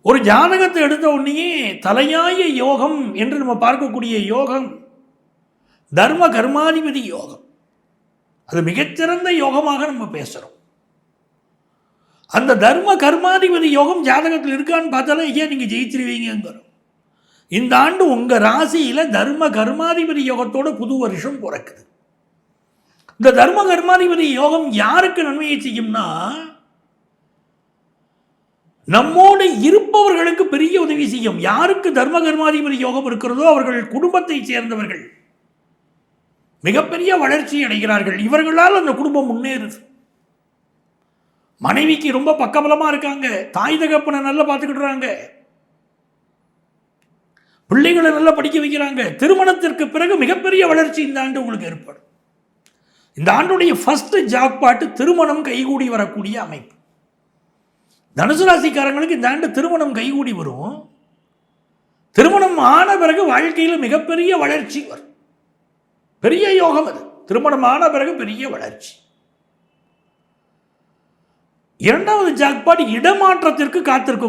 ஒரு ஜாதகத்தை எடுத்த உடனே தலையாய யோகம் என்று நம்ம பார்க்கக்கூடிய யோகம் தர்ம கர்மாதிபதி யோகம். அது மிகச்சிறந்த யோகமாக நம்ம பேசுகிறோம். அந்த தர்ம கர்மாதிபதி யோகம் ஜாதகத்தில் இருக்கான்னு பார்த்தாலும் ஏன் நீங்கள் ஜெயிச்சிருவீங்கிறோம். இந்த ஆண்டு உங்கள் ராசியில் தர்ம கர்மாதிபதி யோகத்தோட புது வருஷம் பிறக்குது. இந்த தர்ம கர்மாதிபதி யோகம் யாருக்கு நன்மையை செய்யும்னா, நம்மோடு இருப்பவர்களுக்கு பெரிய உதவி செய்யும். யாருக்கு தர்ம கர்மாதிபதி யோகம் இருக்கிறதோ அவர்கள் குடும்பத்தை சேர்ந்தவர்கள் மிகப்பெரிய வளர்ச்சி அடைகிறார்கள். இவர்களால் அந்த குடும்பம் முன்னேறுது. மனைவிக்கு ரொம்ப பக்கபலமாக இருக்காங்க, தாய் தகப்பனை நல்லா பார்த்துக்கிட்டுறாங்க, பிள்ளைகளை நல்லா படிக்க வைக்கிறாங்க. திருமணத்திற்கு பிறகு மிகப்பெரிய வளர்ச்சி இந்த ஆண்டு உங்களுக்கு ஏற்படும். இந்த ஆண்டுடைய ஃபர்ஸ்ட் ஜாக்பாட்டு திருமணம் கைகூடி வரக்கூடிய அமைப்பு. தனுசு ராசிக்காரங்களுக்கு இந்த ஆண்டு திருமணம் கைகூடி வரும். திருமணம் ஆன பிறகு வாழ்க்கையில் மிகப்பெரிய வளர்ச்சி வரும். பெரிய யோகம் அது. திருமணம் ஆன பிறகு பெரிய வளர்ச்சி. இரண்டாவது ஜாக்பாட் இடமாற்றத்திற்கு காத்திருக்க